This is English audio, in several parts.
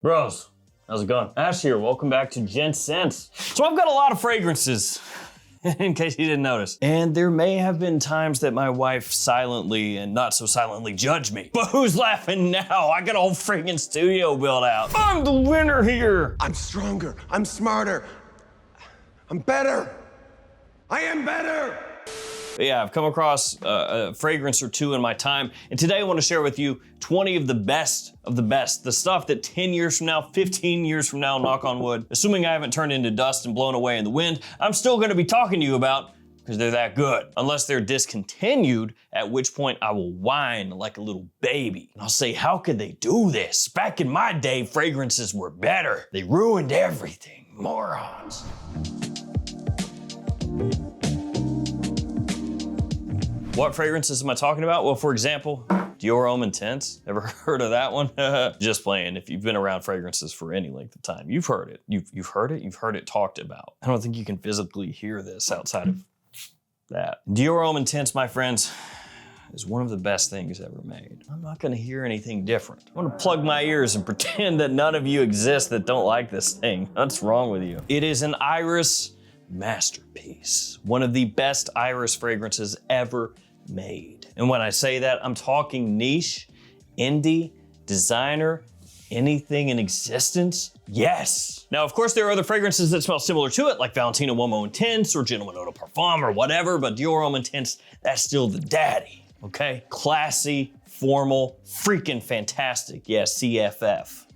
Bros, how's it going? Ash here, welcome back to Gents. So I've got a lot of fragrances, in case you didn't notice. And there may have been times that my wife silently and not so silently judged me. But who's laughing now? I got a whole freaking studio built out. I'm the winner here. I'm stronger, I'm smarter, I'm better. I am better. But yeah, I've come across a fragrance or two in my time, and today I want to share with you 20 of the best, the stuff that 10 years from now, 15 years from now, knock on wood, assuming I haven't turned into dust and blown away in the wind, I'm still gonna be talking to you about because they're that good. Unless they're discontinued, at which point I will whine like a little baby. And I'll say, how could they do this? Back in my day, fragrances were better. They ruined everything, morons. What fragrances am I talking about? Well, for example, Dior Homme Intense. Ever heard of that one? Just playing. If you've been around fragrances for any length of time, you've heard it. You've heard it. You've heard it talked about. I don't think you can physically hear this outside of that. Dior Homme Intense, my friends, is one of the best things ever made. I'm not gonna hear anything different. I'm gonna plug my ears and pretend that none of you exist that don't like this thing. What's wrong with you? It is an iris masterpiece. One of the best iris fragrances ever made. And when I say that, I'm talking niche, indie, designer, anything in existence, yes. Now, of course, there are other fragrances that smell similar to it, like Valentino Uomo Intense or Gentleman Eau de Parfum or whatever, but Dior Homme Intense, that's still the daddy, okay? Classy, formal, freaking fantastic. Yeah, CFF.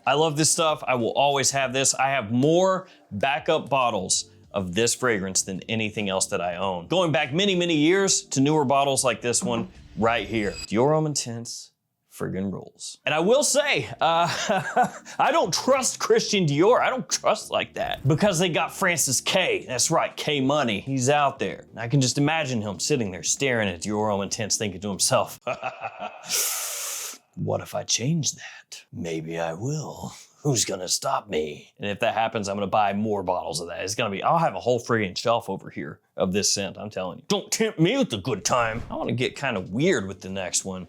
I love this stuff. I will always have this. I have more backup bottles of this fragrance than anything else that I own. Going back many, many years to newer bottles like this one right here. Dior Homme Intense friggin' rules. And I will say, I don't trust Christian Dior. I don't trust like that because they got Francis K. That's right, K Money. He's out there. And I can just imagine him sitting there staring at Dior Homme Intense thinking to himself, what if I change that? Maybe I will. Who's gonna stop me? And if that happens, I'm gonna buy more bottles of that. It's gonna be, I'll have a whole friggin' shelf over here of this scent, I'm telling you. Don't tempt me with a good time. I wanna get kind of weird with the next one.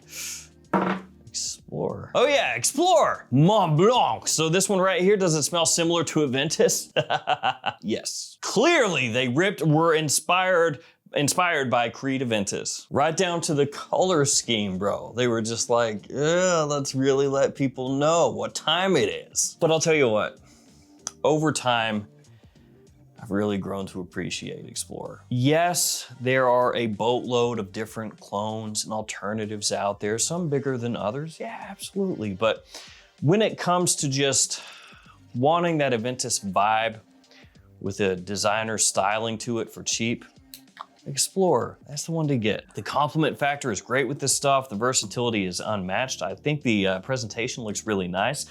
Explore. Oh yeah, Explore. Mont Blanc. So this one right here, does it smell similar to Invictus? Yes. Clearly they were inspired by Creed Invictus. Right down to the color scheme, bro. They were just like, let's really let people know what time it is. But I'll tell you what, over time, I've really grown to appreciate Explorer. Yes, there are a boatload of different clones and alternatives out there, some bigger than others, yeah, absolutely. But when it comes to just wanting that Invictus vibe with a designer styling to it for cheap, Explorer, that's the one to get. The compliment factor is great with this stuff. The versatility is unmatched. I think the presentation looks really nice.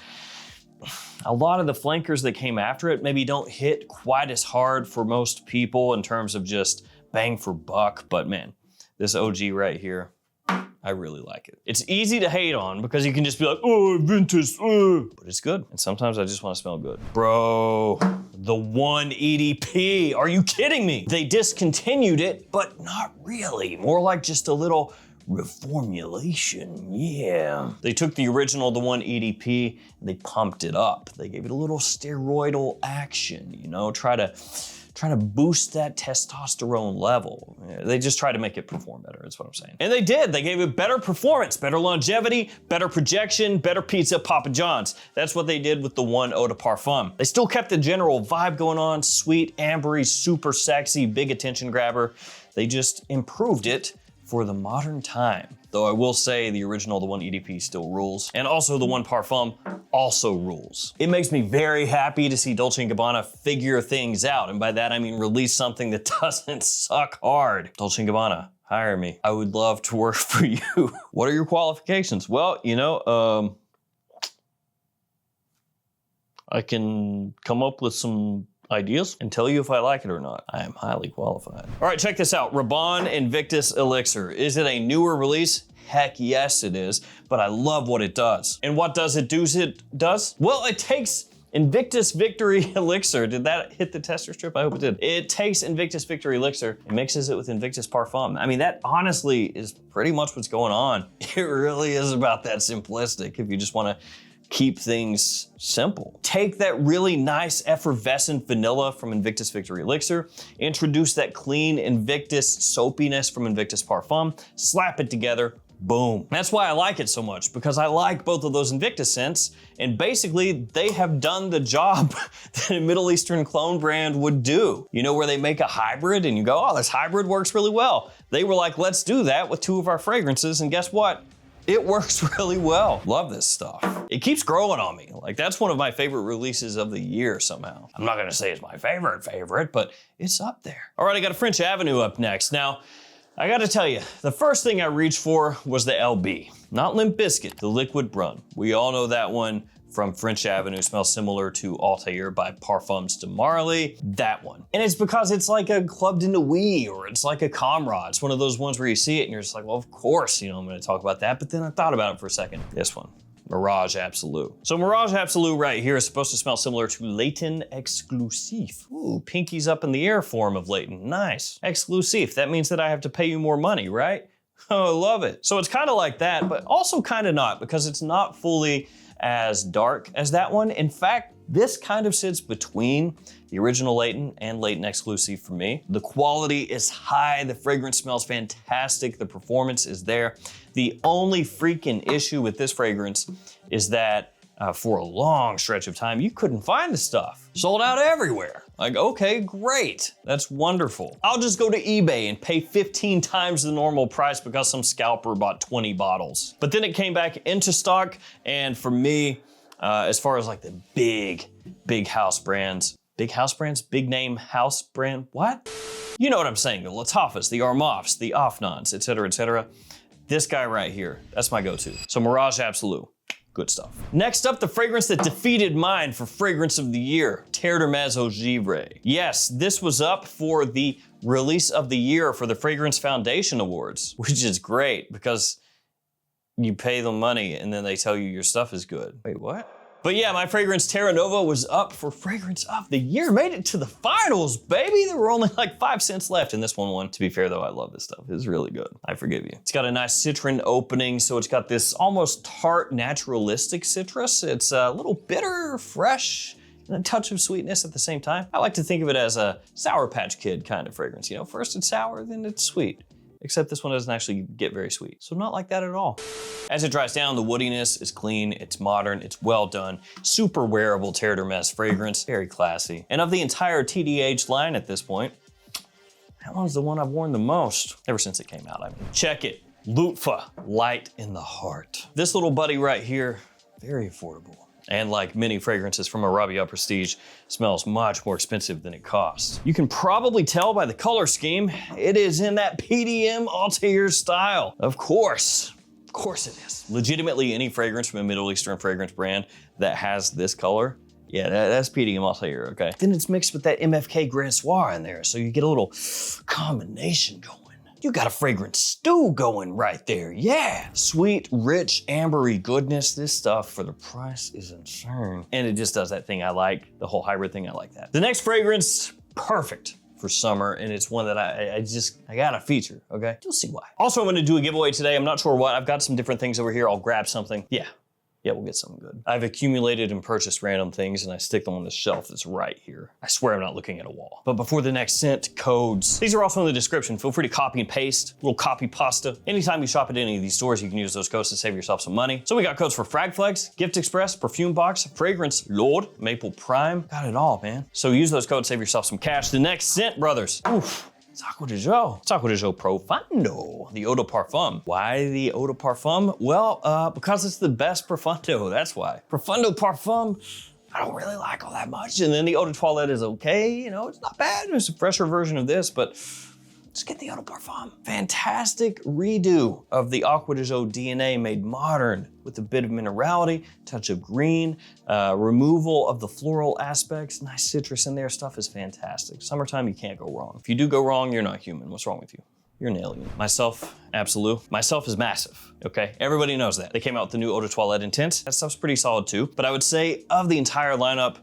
A lot of the flankers that came after it maybe don't hit quite as hard for most people in terms of just bang for buck, but man, this OG right here, I really like it. It's easy to hate on because you can just be like, oh, Invictus, but it's good. And sometimes I just want to smell good. Bro, the 1 EDP, are you kidding me? They discontinued it, but not really. More like just a little reformulation, yeah. They took the original, the 1 EDP, and they pumped it up. They gave it a little steroidal action, you know, try to boost that testosterone level. They just try to make it perform better, that's what I'm saying. And they did, they gave it better performance, better longevity, better projection, better pizza, Papa John's. That's what they did with the 1 Eau de Parfum. They still kept the general vibe going on, sweet, ambery, super sexy, big attention grabber. They just improved it for the modern time. Though I will say the original, the 1 EDP still rules. And also the 1 Parfum also rules. It makes me very happy to see Dolce & Gabbana figure things out. And by that, I mean release something that doesn't suck hard. Dolce & Gabbana, hire me. I would love to work for you. What are your qualifications? Well, you know, I can come up with some ideas and tell you if I like it or not. I am highly qualified. All right, check this out. Rabanne Invictus Elixir. Is it a newer release? Heck yes it is, but I love what it does. And what does it do? Well, it takes Invictus Victory Elixir. Did that hit the tester strip? I hope it did. It takes Invictus Victory Elixir and mixes it with Invictus Parfum. I mean, that honestly is pretty much what's going on. It really is about that simplistic if you just wanna keep things simple. Take that really nice effervescent vanilla from Invictus Victory Elixir, introduce that clean Invictus soapiness from Invictus Parfum, slap it together, boom. That's why I like it so much, because I like both of those Invictus scents, and basically they have done the job that a Middle Eastern clone brand would do. You know, where they make a hybrid and you go, oh, this hybrid works really well. They were like, let's do that with 2 of our fragrances, and guess what? It works really well. Love this stuff. It keeps growing on me. Like, that's one of my favorite releases of the year somehow. I'm not gonna say it's my favorite, but it's up there. All right, I got a French Avenue up next. Now, I gotta tell you, the first thing I reached for was the LB. Not Limp Bizkit, the Liquid Brun. We all know that one from French Avenue, smells similar to Altair by Parfums de Marly, that one. And it's because it's like a Club de Nuit, or it's like a Comrade. It's one of those ones where you see it and you're just like, well, of course, you know, I'm gonna talk about that, but then I thought about it for a second. This one, Mirage Absolute. So Mirage Absolute right here is supposed to smell similar to Leighton Exclusif. Ooh, pinkies up in the air form of Leighton, nice. Exclusif, that means that I have to pay you more money, right? Oh, I love it. So it's kind of like that, but also kind of not, because it's not fully as dark as that one. In fact, this kind of sits between the original Leighton and Leighton Exclusive for me. The quality is high, the fragrance smells fantastic, the performance is there. The only freaking issue with this fragrance is that for a long stretch of time, you couldn't find the stuff. Sold out everywhere. Like, okay, great, that's wonderful. I'll just go to eBay and pay 15 times the normal price because some scalper bought 20 bottles. But then it came back into stock, and for me, as far as like the big house brands, big name house brand, what? You know what I'm saying, the Lattafas, the Armafs, the Afnans, et cetera, this guy right here, that's my go-to. So Mirage Absolute. Good stuff. Next up, the fragrance that defeated mine for Fragrance of the Year, Terre Eau Givrée. Yes, this was up for the Release of the Year for the Fragrance Foundation Awards, which is great because you pay them money and then they tell you your stuff is good. Wait, what? But yeah, my fragrance Terra Nova was up for Fragrance of the Year. Made it to the finals, baby. There were only like 5 cents left in this one won. To be fair though, I love this stuff. It's really good. I forgive you. It's got a nice citron opening, so it's got this almost tart, naturalistic citrus. It's a little bitter, fresh, and a touch of sweetness at the same time. I like to think of it as a Sour Patch Kid kind of fragrance. You know, first it's sour, then it's sweet. Except this one doesn't actually get very sweet. So not like that at all. As it dries down, the woodiness is clean, it's modern, it's well done. Super wearable Terre d'Hermes fragrance, very classy. And of the entire TDH line at this point, that one's the one I've worn the most, ever since it came out, I mean. Check it, Lutfa, Light in the Heart. This little buddy right here, very affordable. And like many fragrances from Arabia Prestige, smells much more expensive than it costs. You can probably tell by the color scheme, it is in that PDM Altair style. Of course it is. Legitimately any fragrance from a Middle Eastern fragrance brand that has this color, yeah, that's PDM Altair, okay? Then it's mixed with that MFK Grand Soir in there, so you get a little combination going. You got a fragrance stew going right there, yeah. Sweet, rich, ambery goodness. This stuff for the price is insane. And it just does that thing I like, the whole hybrid thing, I like that. The next fragrance, perfect for summer, and it's one that I gotta feature, okay? You'll see why. Also, I'm gonna do a giveaway today. I'm not sure what. I've got some different things over here. I'll grab something. Yeah, we'll get something good. I've accumulated and purchased random things and I stick them on the shelf that's right here. I swear I'm not looking at a wall. But before the next scent, codes. These are also in the description. Feel free to copy and paste, little copy pasta. Anytime you shop at any of these stores, you can use those codes to save yourself some money. So we got codes for Frag Flex, Gift Express, Perfume Box, Fragrance Lord, Maple Prime. Got it all, man. So use those codes, save yourself some cash. The next scent, brothers. Oof. It's Acqua di Gio. It's Acqua di Gio Profondo, the Eau de Parfum. Why the Eau de Parfum? Well, because it's the best Profondo, that's why. Profondo Parfum, I don't really like all that much. And then the Eau de Toilette is okay, you know, it's not bad. It's a fresher version of this, but just get the Eau de Parfum. Fantastic redo of the Acqua di Gio DNA made modern with a bit of minerality, touch of green, removal of the floral aspects, nice citrus in there, stuff is fantastic. Summertime, you can't go wrong. If you do go wrong, you're not human. What's wrong with you? You're an alien. Myself, Absolute. Myself is massive, okay? Everybody knows that. They came out with the new Eau de Toilette Intense. That stuff's pretty solid too, but I would say of the entire lineup,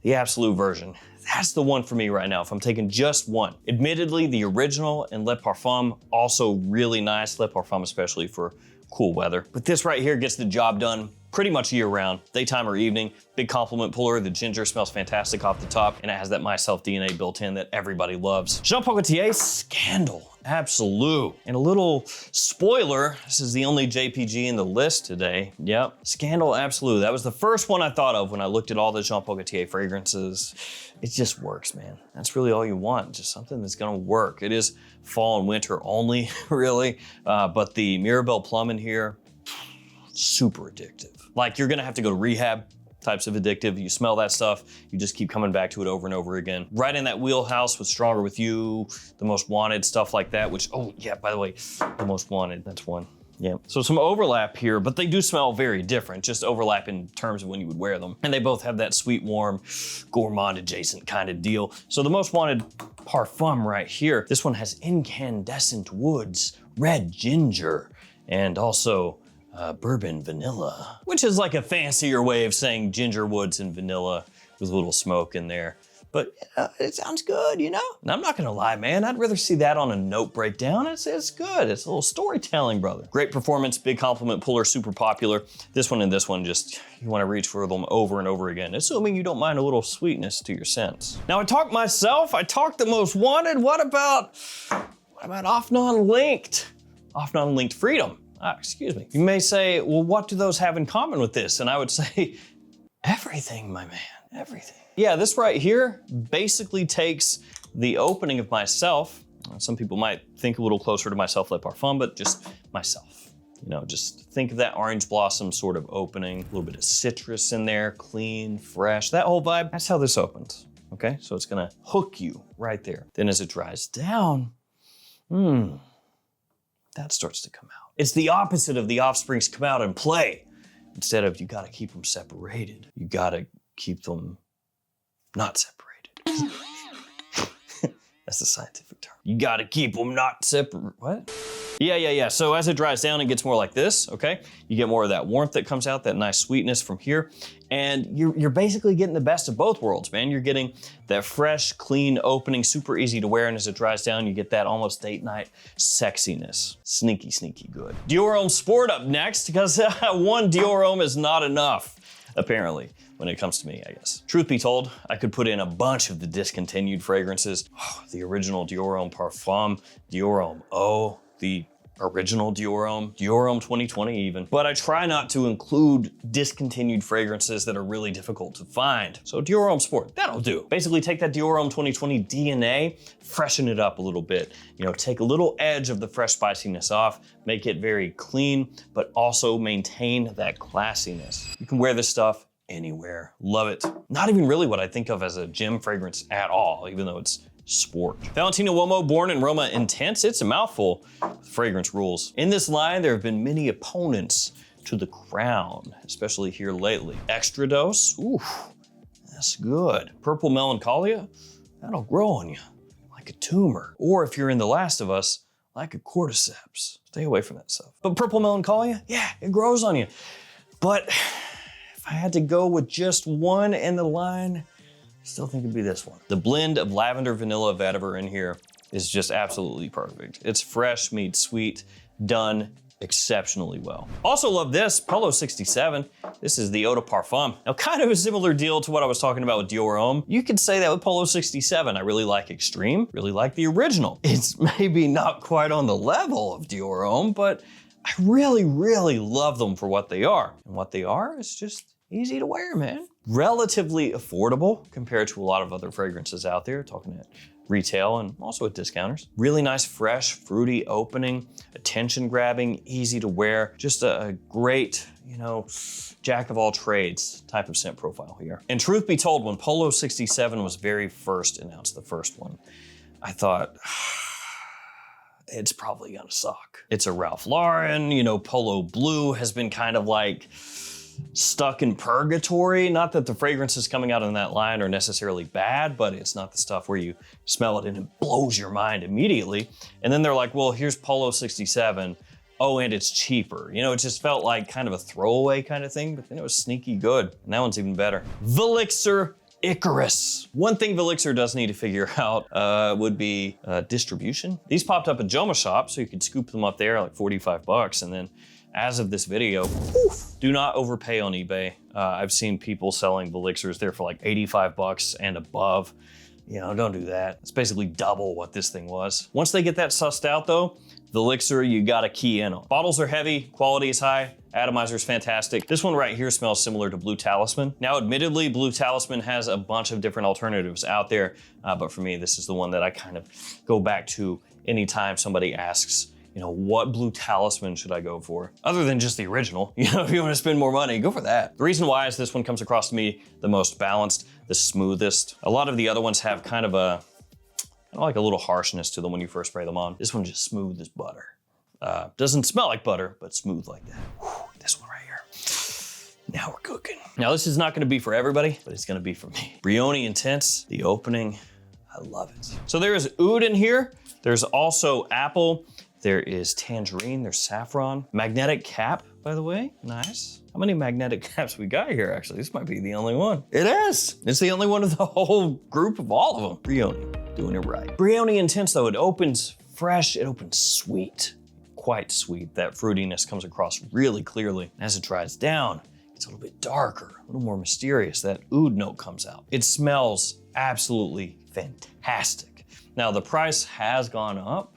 the Absolute version, that's the one for me right now if I'm taking just one. Admittedly, the original and Le Parfum, also really nice. Le Parfum especially for cool weather. But this right here gets the job done pretty much year round, daytime or evening. Big compliment puller. The ginger smells fantastic off the top, and it has that myself DNA built in that everybody loves. Jean Paul Gaultier Scandal Absolute. And a little spoiler, this is the only JPG in the list today. Yep, Scandal Absolute. That was the first one I thought of when I looked at all the Jean Paul Gaultier fragrances. It just works, man. That's really all you want, just something that's gonna work. It is fall and winter only, really, but the Mirabelle Plum in here, super addictive. Like, you're gonna have to go to rehab types of addictive. You smell that stuff, you just keep coming back to it over and over again. Right in that wheelhouse with Stronger With You, The Most Wanted, stuff like that, which, oh yeah, by the way, The Most Wanted, that's one. Yeah, so some overlap here, but they do smell very different, just overlap in terms of when you would wear them. And they both have that sweet, warm, gourmand adjacent kind of deal. So The Most Wanted Parfum right here, this one has incandescent woods, red ginger, and also bourbon vanilla, which is like a fancier way of saying ginger woods and vanilla with a little smoke in there. But it sounds good, you know? And I'm not gonna lie, man, I'd rather see that on a note breakdown. It's good, it's a little storytelling, brother. Great performance, big compliment puller, super popular. This one and this one, just, you wanna reach for them over and over again, assuming you don't mind a little sweetness to your scents. Now I talked myself, I talked The Most Wanted. What about Off Non-Linked? Off Non-Linked Freedom. Excuse me. You may say, well, what do those have in common with this? And I would say, everything, my man, everything. Yeah, this right here basically takes the opening of Myself. Some people might think a little closer to Myself Le Parfum, but just Myself. You know, just think of that orange blossom sort of opening, a little bit of citrus in there, clean, fresh, that whole vibe. That's how this opens, okay? So it's gonna hook you right there. Then as it dries down, that starts to come out. It's the opposite of the offsprings come out and play. Instead of, you gotta keep them separated. You gotta keep them not separated. That's the scientific term. You gotta keep them not separate, what? Yeah. So as it dries down, it gets more like this, okay? You get more of that warmth that comes out, that nice sweetness from here. And you're basically getting the best of both worlds, man. You're getting that fresh, clean opening, super easy to wear. And as it dries down, you get that almost date night sexiness. Sneaky, sneaky good. Dior Homme Sport up next, because one Dior Homme is not enough, apparently, when it comes to me, I guess. Truth be told, I could put in a bunch of the discontinued fragrances. The original Dior Homme Parfum, Dior Homme Eau, the original Dior Homme 2020 even. But I try not to include discontinued fragrances that are really difficult to find. So Dior Homme Sport, that'll do. Basically take that Dior Homme 2020 DNA, freshen it up a little bit. You know, take a little edge of the fresh spiciness off, make it very clean, but also maintain that classiness. You can wear this stuff anywhere. Love it. Not even really what I think of as a gym fragrance at all, even though it's sport. Valentino Uomo Born in Homme Intense, it's a mouthful with fragrance rules. In this line, there have been many opponents to the crown, especially here lately. Extra Dose, oof, that's good. Purple Melancholia, that'll grow on you like a tumor. Or if you're in The Last of Us, like a cordyceps. Stay away from that stuff. But Purple Melancholia, yeah, it grows on you. But if I had to go with just one in the line, I still think it'd be this one. The blend of lavender, vanilla, vetiver in here is just absolutely perfect. It's fresh meets sweet, done exceptionally well. Also love this, Polo 67. This is the Eau de Parfum. Now, kind of a similar deal to what I was talking about with Dior Homme. You could say that with Polo 67. I really like Extreme, really like the original. It's maybe not quite on the level of Dior Homme, but I really, really love them for what they are. And what they are is just easy to wear, man. Relatively affordable compared to a lot of other fragrances out there, talking at retail and also at discounters. Really nice, fresh, fruity opening, attention grabbing, easy to wear. Just a great, you know, jack of all trades type of scent profile here. And truth be told, when Polo 67 was very first announced, the first one, I thought, it's probably gonna suck. It's a Ralph Lauren, you know, Polo Blue has been kind of like stuck in purgatory. Not that the fragrances coming out in that line are necessarily bad, but it's not the stuff where you smell it and it blows your mind immediately. And then they're like, well, here's Polo 67. Oh, and it's cheaper. You know, it just felt like kind of a throwaway kind of thing, but then it was sneaky good. And that one's even better. Elixir Icarus. One thing Elixir does need to figure out would be distribution. These popped up at JOMASHOP, so you could scoop them up there like $45, and then as of this video. Oof. Do not overpay on eBay. I've seen people selling the Elixirs there for like 85 bucks and above. You know, don't do that. It's basically double what this thing was. Once they get that sussed out though, the Elixir you gotta key in on. Bottles are heavy, quality is high, atomizer is fantastic. This one right here smells similar to Blue Talisman. Now admittedly, Blue Talisman has a bunch of different alternatives out there, but for me, this is the one that I kind of go back to anytime somebody asks, you know, what Blue Talisman should I go for? Other than just the original, you know, if you wanna spend more money, go for that. The reason why is this one comes across to me the most balanced, the smoothest. A lot of the other ones have kind of like a little harshness to them when you first spray them on. This one's just smooth as butter. Doesn't smell like butter, but smooth like that. Whew, this one right here. Now we're cooking. Now this is not gonna be for everybody, but it's gonna be for me. Homme Intense, the opening, I love it. So there is oud in here. There's also apple. There is tangerine, there's saffron. Magnetic cap, by the way, nice. How many magnetic caps we got here, actually? This might be the only one. It is. It's the only one of the whole group of all of them. Brioni, doing it right. Homme Intense though, it opens fresh, it opens sweet. Quite sweet. That fruitiness comes across really clearly. As it dries down, it's a little bit darker, a little more mysterious. That oud note comes out. It smells absolutely fantastic. Now the price has gone up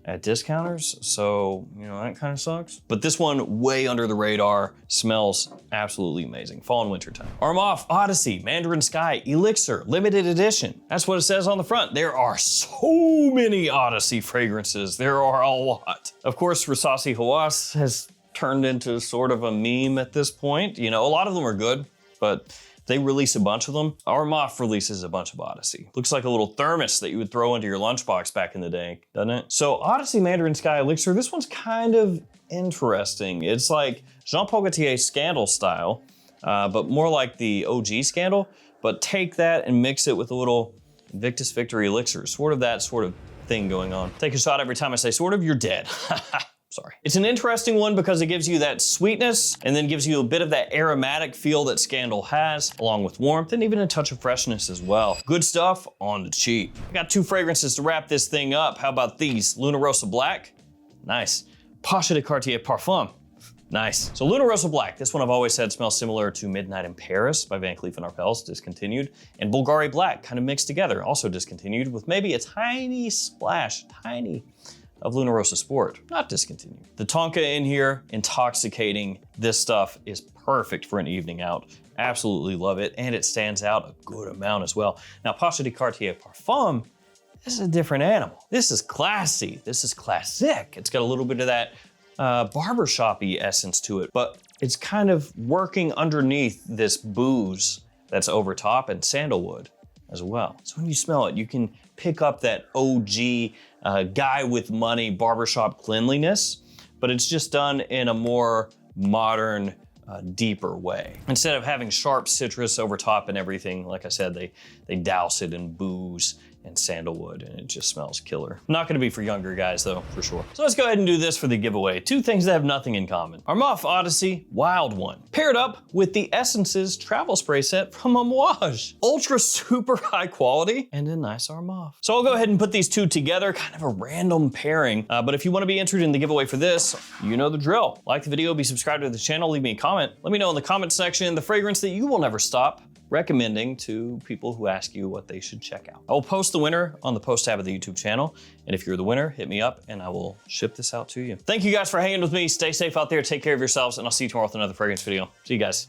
at discounters, so, you know, that kind of sucks. But this one, way under the radar, smells absolutely amazing. Fall and winter time. Armaf, Odyssey, Mandarin Sky, Elixir, limited edition. That's what it says on the front. There are so many Odyssey fragrances. There are a lot. Of course, Rasasi Hawass has turned into sort of a meme at this point. You know, a lot of them are good, but they release a bunch of them. Armaf releases a bunch of Odyssey. Looks like a little thermos that you would throw into your lunchbox back in the day, doesn't it? So Odyssey, Mandarin Sky, Elixir, this one's kind of interesting. It's like Jean Paul Gaultier Scandal style, but more like the OG Scandal, but take that and mix it with a little Invictus Victory Elixir, sort of that sort of thing going on. Take a shot every time I say sort of, you're dead. Sorry. It's an interesting one because it gives you that sweetness and then gives you a bit of that aromatic feel that Scandal has, along with warmth and even a touch of freshness as well. Good stuff on the cheap. I got 2 fragrances to wrap this thing up. How about these? Luna Rossa Black, nice. Pacha de Cartier Parfum, nice. So Luna Rossa Black, this one I've always said smells similar to Midnight in Paris by Van Cleef & Arpels, discontinued. And Bulgari Black, kind of mixed together, also discontinued, with maybe a tiny splash, of Luna Rossa Sport, not discontinued. The Tonka in here, intoxicating. This stuff is perfect for an evening out. Absolutely love it, and it stands out a good amount as well. Now, Pacha de Cartier Parfum, this is a different animal. This is classy, this is classic. It's got a little bit of that barbershop-y essence to it, but it's kind of working underneath this booze that's over top and sandalwood as well. So when you smell it, you can pick up that OG guy with money barbershop cleanliness, but it's just done in a more modern, deeper way. Instead of having sharp citrus over top and everything, like I said, they douse it in booze and sandalwood, and it just smells killer. Not gonna be for younger guys though, for sure. So let's go ahead and do this for the giveaway. 2 things that have nothing in common. Armaf Odyssey Wild One, paired up with the Essences travel spray set from Amouage. Ultra super high quality and a nice Armaf. So I'll go ahead and put these 2 together, kind of a random pairing. But if you wanna be entered in the giveaway for this, you know the drill. Like the video, be subscribed to the channel, leave me a comment. Let me know in the comment section the fragrance that you will never stop recommending to people who ask you what they should check out. I will post the winner on the post tab of the YouTube channel. And if you're the winner, hit me up and I will ship this out to you. Thank you guys for hanging with me. Stay safe out there. Take care of yourselves, and I'll see you tomorrow with another fragrance video. See you guys.